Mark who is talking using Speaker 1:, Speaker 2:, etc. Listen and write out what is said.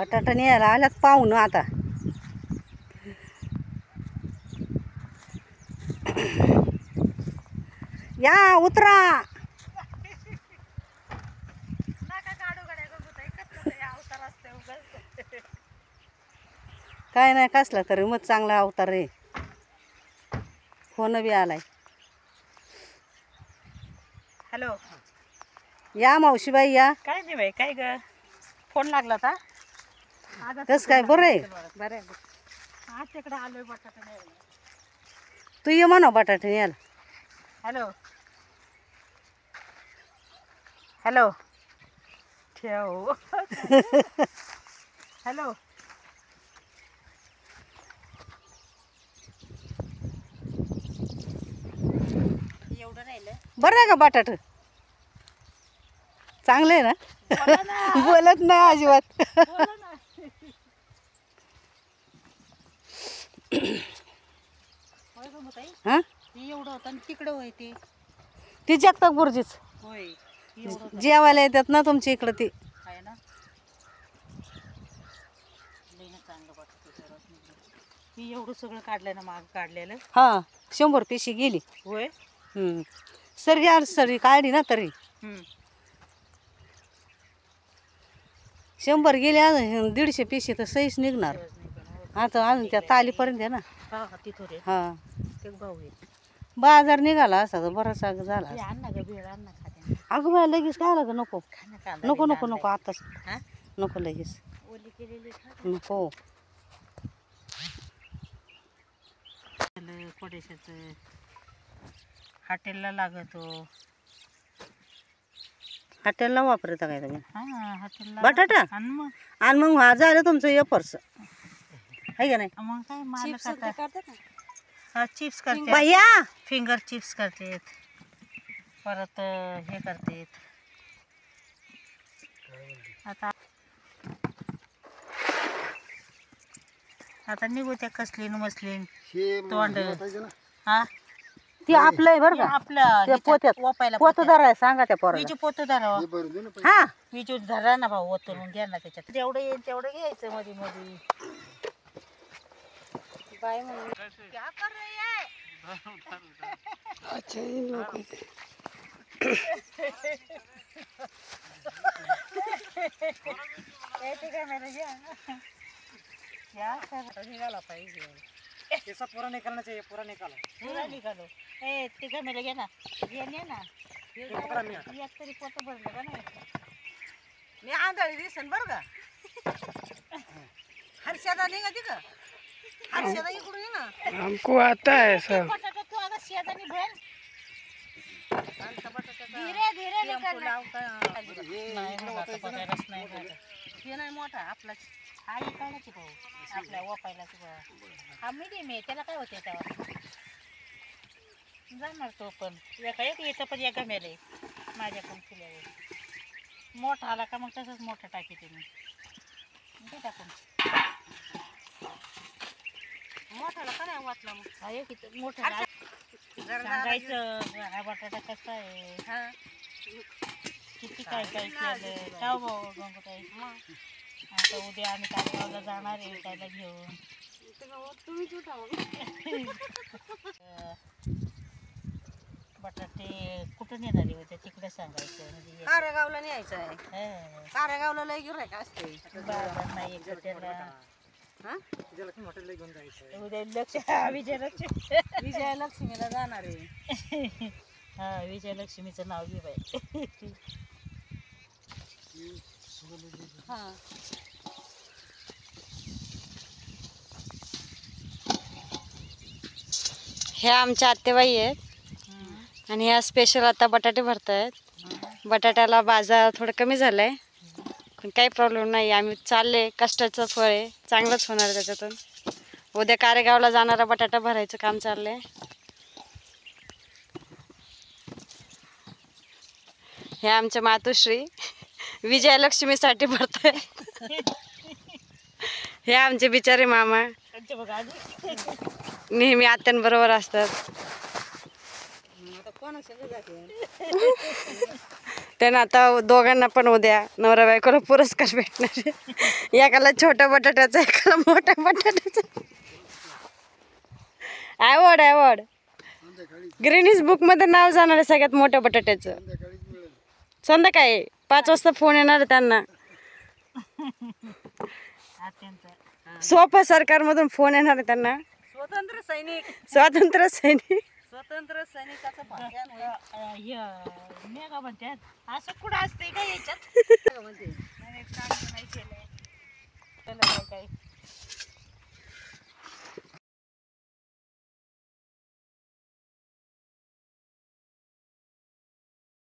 Speaker 1: बटाटा न्यायला आल्यात पाहुणं आता. या उतरा. काय नाही कसला तरी मग चांगला अवतार रे. फोन बी आलाय.
Speaker 2: हॅलो.
Speaker 1: या मावशीबाई या.
Speaker 2: काय नाही बाई, काय ग फोन लागला होता.
Speaker 1: कस काय बरं आहे.
Speaker 2: बरं आहे. आज तिकडे आलोय बटाटा न्यायला.
Speaker 1: तू ये म्हणा बटाटा न्यायला.
Speaker 2: हॅलो हॅलो ठेव. हॅलो. एवढं राहिलं.
Speaker 1: बरं आहे का बटाट. चांगलं आहे ना. बोलत नाही अजिबात. हा
Speaker 2: एवढं होतं तिकडं होय ते.
Speaker 1: ती जगताप गुरुजीच
Speaker 2: होय
Speaker 1: जेवायला येतात ना तुमच्या इकडं. ती
Speaker 2: आहे ना. चांगलं वाटतं. मी एवढं सगळं काढलंय ना, माग काढलेलं.
Speaker 1: हा 100 पिशी गेली.
Speaker 2: होय.
Speaker 1: सरी यार सरी काढली ना तरी 100 गेले. अजून 150 पिशी तर सहीच निघणार. आता अजून त्या तालीपर्यंत आहे ना.
Speaker 2: हा तिथं रे.
Speaker 1: हा
Speaker 2: ते भाऊ आहे.
Speaker 1: बाजार निघाला असा तर बराच झाला.
Speaker 2: आण ना ग भेळ आण ना खाते.
Speaker 1: अगं बाय लगेच काय लाग नको
Speaker 2: कांदा
Speaker 1: नको नको नको आताच
Speaker 2: हा
Speaker 1: नको लगेच
Speaker 2: ओली केलेली
Speaker 1: नको.
Speaker 2: कोडेशाचं हॉटेलला लागतो.
Speaker 1: हॉटेलला वापरता काय तुम्ही.
Speaker 2: हा हॉटेलला
Speaker 1: बटाटा आणि मग झालं तुमचं हे पर्स आहे का नाही.
Speaker 2: मग काय मालक आता हा चिप्स करते
Speaker 1: भैया.
Speaker 2: फिंगर चिप्स करते. परत हे करते. आता आता निघू त्या कसलीन मसलीन तोंड. हा
Speaker 1: ती आपलं आहे बरं का.
Speaker 2: आपलं
Speaker 1: पोत्यात
Speaker 2: वापायला
Speaker 1: पोत धराय सांगा त्या पोराला.
Speaker 2: विजू पोत धरा.
Speaker 1: हा
Speaker 2: विजू धरा ना भाऊ. ओतून घ्या ना त्याच्यात. जेवढं येईल तेवढं घ्यायचं मध्ये मध्ये. बाय म्हणून क्या कर रही है.
Speaker 1: अच्छा ये लोग
Speaker 2: क्या कर निकाला पाहिजे.
Speaker 3: कैसा पूरा निकालना चाहिए. पूरा निकालो.
Speaker 2: पूरा निकालो. ए तिघा मेले घे ना. घे ने ना. एक तरी पोत भरलं का नाही.
Speaker 1: मी आंधळी दिसन बरं का. हर्षदा निघाती का. हर्षदा इकडून ये ना.
Speaker 3: हमको आता है सब.
Speaker 2: बटाटा तू अगं शेतानी भर. धीरे धीरे निकालना. नाही बटाटाच नाही झालं.
Speaker 1: हे नाही मोठा आपला.
Speaker 2: हा इकायलाच भाऊ. आपल्या वापायलाच हा मिडियम आहे. त्याला काय होते तेव्हा जाणार तो पण. एका एक येतं पण एका मेले माझ्याकडून फुल्यावर. मोठा आला का मग तसंच मोठं टाकीते मी. ते टाकून
Speaker 1: मोठाला का नाही वाटला मग.
Speaker 2: हा एक इथं मोठं सांगायचं हा बटाटा कसा आहे.
Speaker 1: हा
Speaker 2: किती काय काय केलं काय भाऊ गंगूताई. आता उद्या आम्ही तासगावला जाणार आहे विकायला घेऊन. बटाटे कुठून येणार आहे होते तिकडे सांगायचं. म्हणजे
Speaker 1: कारेगावला न्यायचं आहे. कारेगावला लय गिऱ्हाईक असते.
Speaker 2: बाजार नाही एक त्याला.
Speaker 1: हा
Speaker 3: विजयलक्ष्मी हॉटेलला घेऊन जायचं.
Speaker 2: उद्या लक्ष
Speaker 1: विजयलक्ष्मीला जाणार आहे.
Speaker 2: हा विजयलक्ष्मीचं नाव घे बाई.
Speaker 1: हा
Speaker 4: ह्या आमच्या आत्तेबाई आहेत आणि ह्या स्पेशल आता बटाटे भरतायत. बटाट्याला बाजार थोडं कमी झालाय पण काही प्रॉब्लेम नाही. आम्ही चालले. कष्टाचं फळ आहे. चांगलंच होणार त्याच्यातून. उद्या कारेगावला जाणारा बटाटा भरायचं काम चाललंय. ह्या आमच्या मातोश्री विजयलक्ष्मीसाठी भरताय. हे आमचे बिचारे मामा नेहमी आत्यांबरोबर असतात. त्यांना आता दोघांना पण उद्या नवरा बायकोला पुरस्कार भेटणार आहे. एकाला छोट्या बटाट्याचा, एकाला मोठ्या बटाट्याचा. अवॉर्ड ग्रीनिस बुक मध्ये नाव जाणार आहे सगळ्यात मोठ्या बटाट्याचं. संध्याकाळी 5 वाजता फोन येणार आहे त्यांना.
Speaker 2: आत्यांचा
Speaker 4: सोपा सरकारमधून फोन येणार आहे त्यांना.
Speaker 1: स्वतंत्र सैनिक
Speaker 4: स्वतंत्र सैनिक
Speaker 1: स्वतंत्र सैनिकाचं भाग्यान होईल.
Speaker 2: मेगा म्हणतात असं कुठं असते का